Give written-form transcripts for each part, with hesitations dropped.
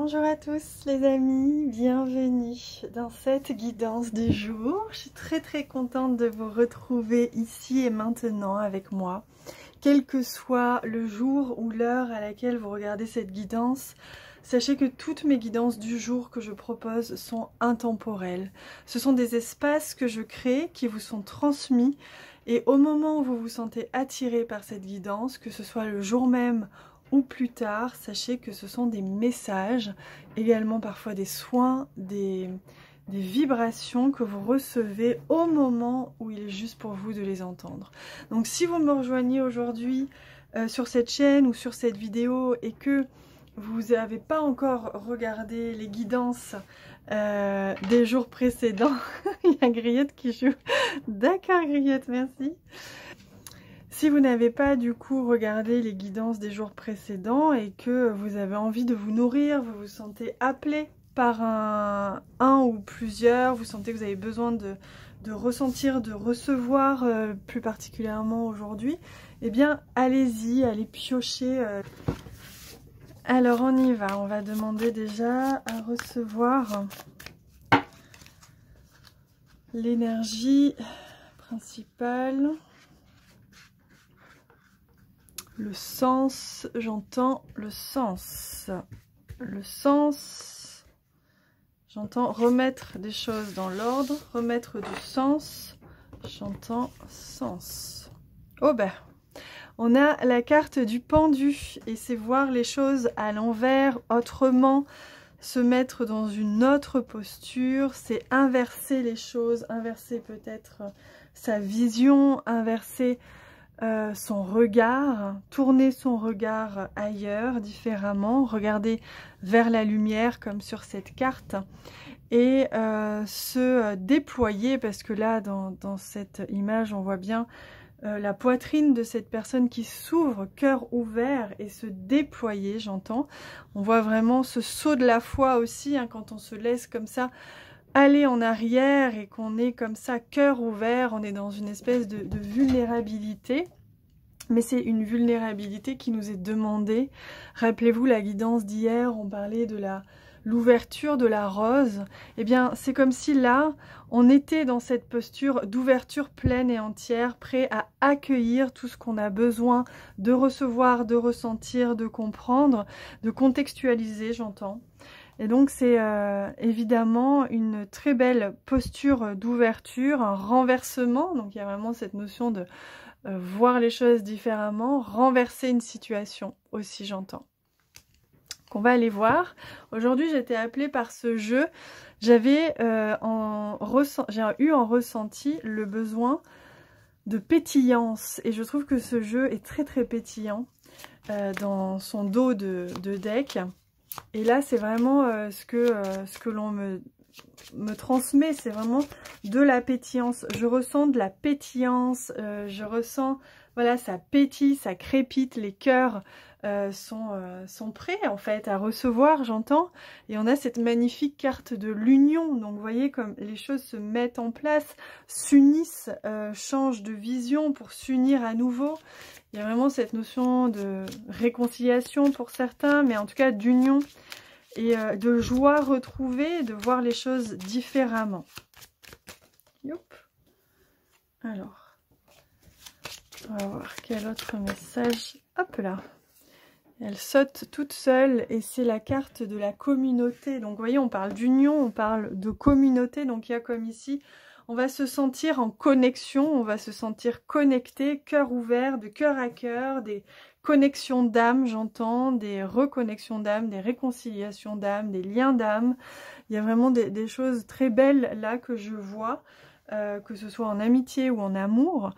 Bonjour à tous les amis, bienvenue dans cette guidance du jour. Je suis très contente de vous retrouver ici et maintenant avec moi. Quel que soit le jour ou l'heure à laquelle vous regardez cette guidance, sachez que toutes mes guidances du jour que je propose sont intemporelles. Ce sont des espaces que je crée qui vous sont transmis et au moment où vous vous sentez attiré par cette guidance, que ce soit le jour même ou plus tard, sachez que ce sont des messages, également parfois des soins, des vibrations que vous recevez au moment où il est juste pour vous de les entendre. Donc si vous me rejoignez aujourd'hui sur cette chaîne ou sur cette vidéo et que vous n'avez pas encore regardé les guidances des jours précédents, il y a Grillette qui joue. D'accord Grillette, merci. Si vous n'avez pas du coup regardé les guidances des jours précédents et que vous avez envie de vous nourrir, vous vous sentez appelé par un ou plusieurs, vous sentez que vous avez besoin de ressentir, de recevoir plus particulièrement aujourd'hui, eh bien allez-y, allez piocher. Alors on y va, on va demander déjà à recevoir l'énergie principale. Le sens, j'entends le sens. Le sens, j'entends remettre des choses dans l'ordre, remettre du sens, j'entends sens. Oh ben, on a la carte du pendu et c'est voir les choses à l'envers, autrement, se mettre dans une autre posture, c'est inverser les choses, inverser peut-être sa vision, inverser son regard, tourner son regard ailleurs, différemment, regarder vers la lumière comme sur cette carte et se déployer, parce que là dans cette image on voit bien la poitrine de cette personne qui s'ouvre, cœur ouvert, et se déployer, j'entends. On voit vraiment ce saut de la foi aussi, hein, quand on se laisse comme ça aller en arrière et qu'on est comme ça, cœur ouvert, on est dans une espèce de vulnérabilité. Mais c'est une vulnérabilité qui nous est demandée. Rappelez-vous la guidance d'hier, on parlait de l'ouverture de la rose. Eh bien, c'est comme si là, on était dans cette posture d'ouverture pleine et entière, prêt à accueillir tout ce qu'on a besoin de recevoir, de ressentir, de comprendre, de contextualiser, j'entends. Et donc c'est évidemment une très belle posture d'ouverture, un renversement. Donc il y a vraiment cette notion de voir les choses différemment, renverser une situation aussi, j'entends. Qu'on va aller voir. Aujourd'hui j'ai été appelée par ce jeu. J'avais eu en ressenti le besoin de pétillance. Et je trouve que ce jeu est très pétillant dans son dos de deck. Et là, c'est vraiment ce que l'on me transmet, c'est vraiment de la pétillance. Je ressens de la pétillance, je ressens, voilà, ça pétille, ça crépite, les cœurs sont prêts en fait à recevoir, j'entends. Et on a cette magnifique carte de l'union, donc vous voyez comme les choses se mettent en place, s'unissent, changent de vision pour s'unir à nouveau. Il y a vraiment cette notion de réconciliation pour certains, mais en tout cas d'union et de joie retrouvée, de voir les choses différemment. Youp. Alors, on va voir quel autre message. Hop là. Elle saute toute seule et c'est la carte de la communauté. Donc vous voyez, on parle d'union, on parle de communauté. Donc il y a comme ici, on va se sentir en connexion, on va se sentir connecté, cœur ouvert, de cœur à cœur, des connexions d'âme, j'entends, des reconnexions d'âme, des réconciliations d'âme, des liens d'âme. Il y a vraiment des choses très belles là que je vois, que ce soit en amitié ou en amour,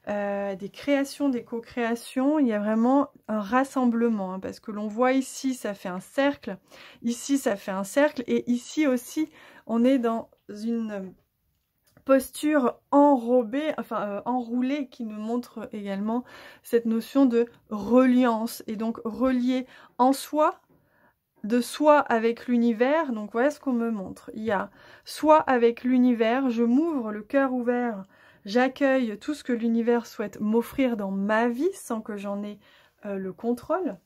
des créations, des co-créations. Il y a vraiment un rassemblement, hein, parce que l'on voit ici, ça fait un cercle, ici ça fait un cercle, et ici aussi, on est dans une posture enrobée, enfin enroulée, qui nous montre également cette notion de reliance, et donc relié en soi, de soi avec l'univers. Donc voilà ce qu'on me montre. Il y a soi avec l'univers, je m'ouvre le cœur ouvert, j'accueille tout ce que l'univers souhaite m'offrir dans ma vie sans que j'en ai le contrôle.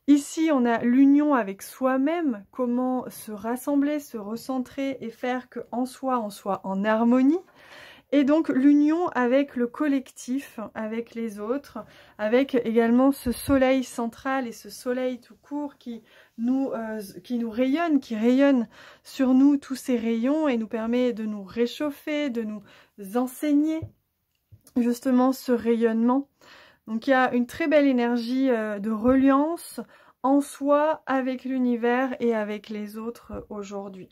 Ici, on a l'union avec soi-même, comment se rassembler, se recentrer et faire qu'en soi, on soit en harmonie. Et donc l'union avec le collectif, avec les autres, avec également ce soleil central et ce soleil tout court qui nous rayonne, qui rayonne sur nous tous ces rayons et nous permet de nous réchauffer, de nous enseigner justement ce rayonnement. Donc il y a une très belle énergie de reliance en soi avec l'univers et avec les autres aujourd'hui.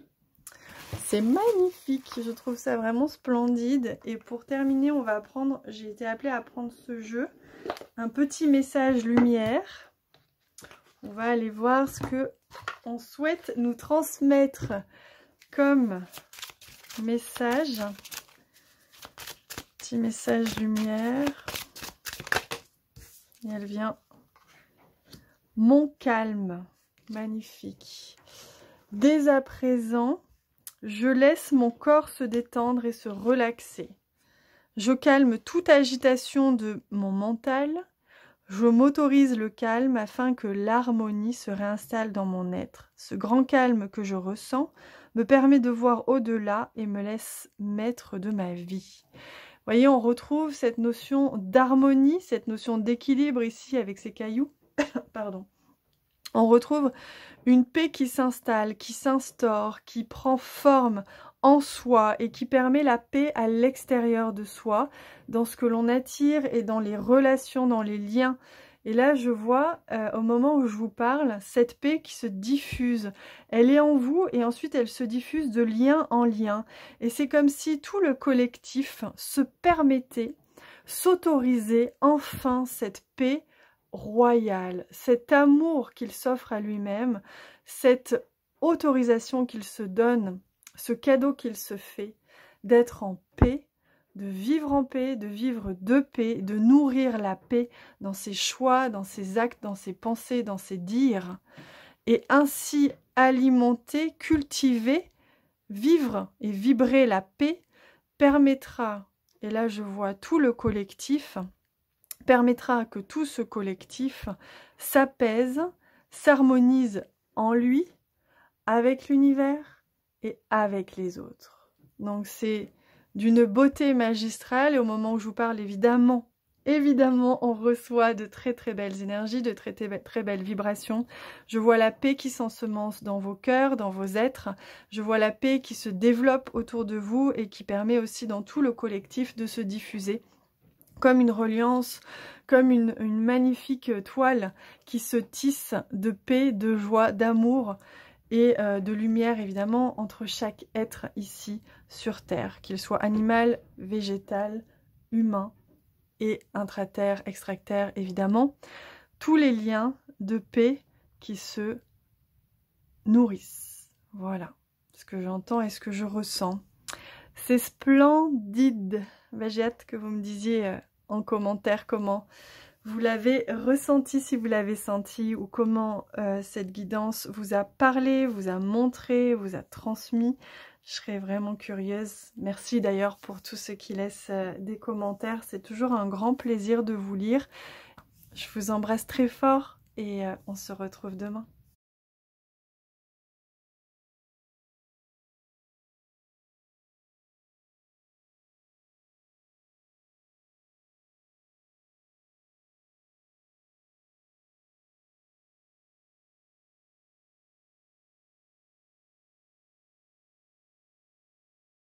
C'est magnifique, je trouve ça vraiment splendide. Et pour terminer, on va prendre, j'ai été appelée à prendre ce jeu, un petit message lumière. On va aller voir ce que on souhaite nous transmettre comme message. Petit message lumière. Et elle vient. Mon calme, magnifique. Dès à présent, je laisse mon corps se détendre et se relaxer. Je calme toute agitation de mon mental. Je m'autorise le calme afin que l'harmonie se réinstalle dans mon être. Ce grand calme que je ressens me permet de voir au-delà et me laisse maître de ma vie. Vous voyez, on retrouve cette notion d'harmonie, cette notion d'équilibre ici avec ces cailloux. Pardon. On retrouve une paix qui s'installe, qui s'instaure, qui prend forme en soi et qui permet la paix à l'extérieur de soi, dans ce que l'on attire et dans les relations, dans les liens. Et là, je vois, au moment où je vous parle, cette paix qui se diffuse. Elle est en vous et ensuite elle se diffuse de lien en lien. Et c'est comme si tout le collectif se permettait, s'autorisait enfin cette paix royal, cet amour qu'il s'offre à lui-même, cette autorisation qu'il se donne, ce cadeau qu'il se fait, d'être en paix, de vivre en paix, de vivre de paix, de nourrir la paix dans ses choix, dans ses actes, dans ses pensées, dans ses dires, et ainsi alimenter, cultiver, vivre et vibrer la paix permettra, et là je vois tout le collectif, permettra que tout ce collectif s'apaise, s'harmonise en lui, avec l'univers et avec les autres. Donc c'est d'une beauté magistrale et au moment où je vous parle, évidemment, on reçoit de très très belles énergies, de très belles vibrations. Je vois la paix qui s'ensemence dans vos cœurs, dans vos êtres. Je vois la paix qui se développe autour de vous et qui permet aussi dans tout le collectif de se diffuser. Comme une reliance, comme une magnifique toile qui se tisse de paix, de joie, d'amour et de lumière évidemment entre chaque être ici sur Terre, qu'il soit animal, végétal, humain et intraterre, extraterre évidemment. Tous les liens de paix qui se nourrissent. Voilà ce que j'entends et ce que je ressens. C'est splendide. J'ai hâte que vous me disiez en commentaire comment vous l'avez ressenti, si vous l'avez senti, ou comment cette guidance vous a parlé, vous a montré, vous a transmis. Je serais vraiment curieuse. Merci d'ailleurs pour tous ceux qui laissent des commentaires. C'est toujours un grand plaisir de vous lire. Je vous embrasse très fort et on se retrouve demain.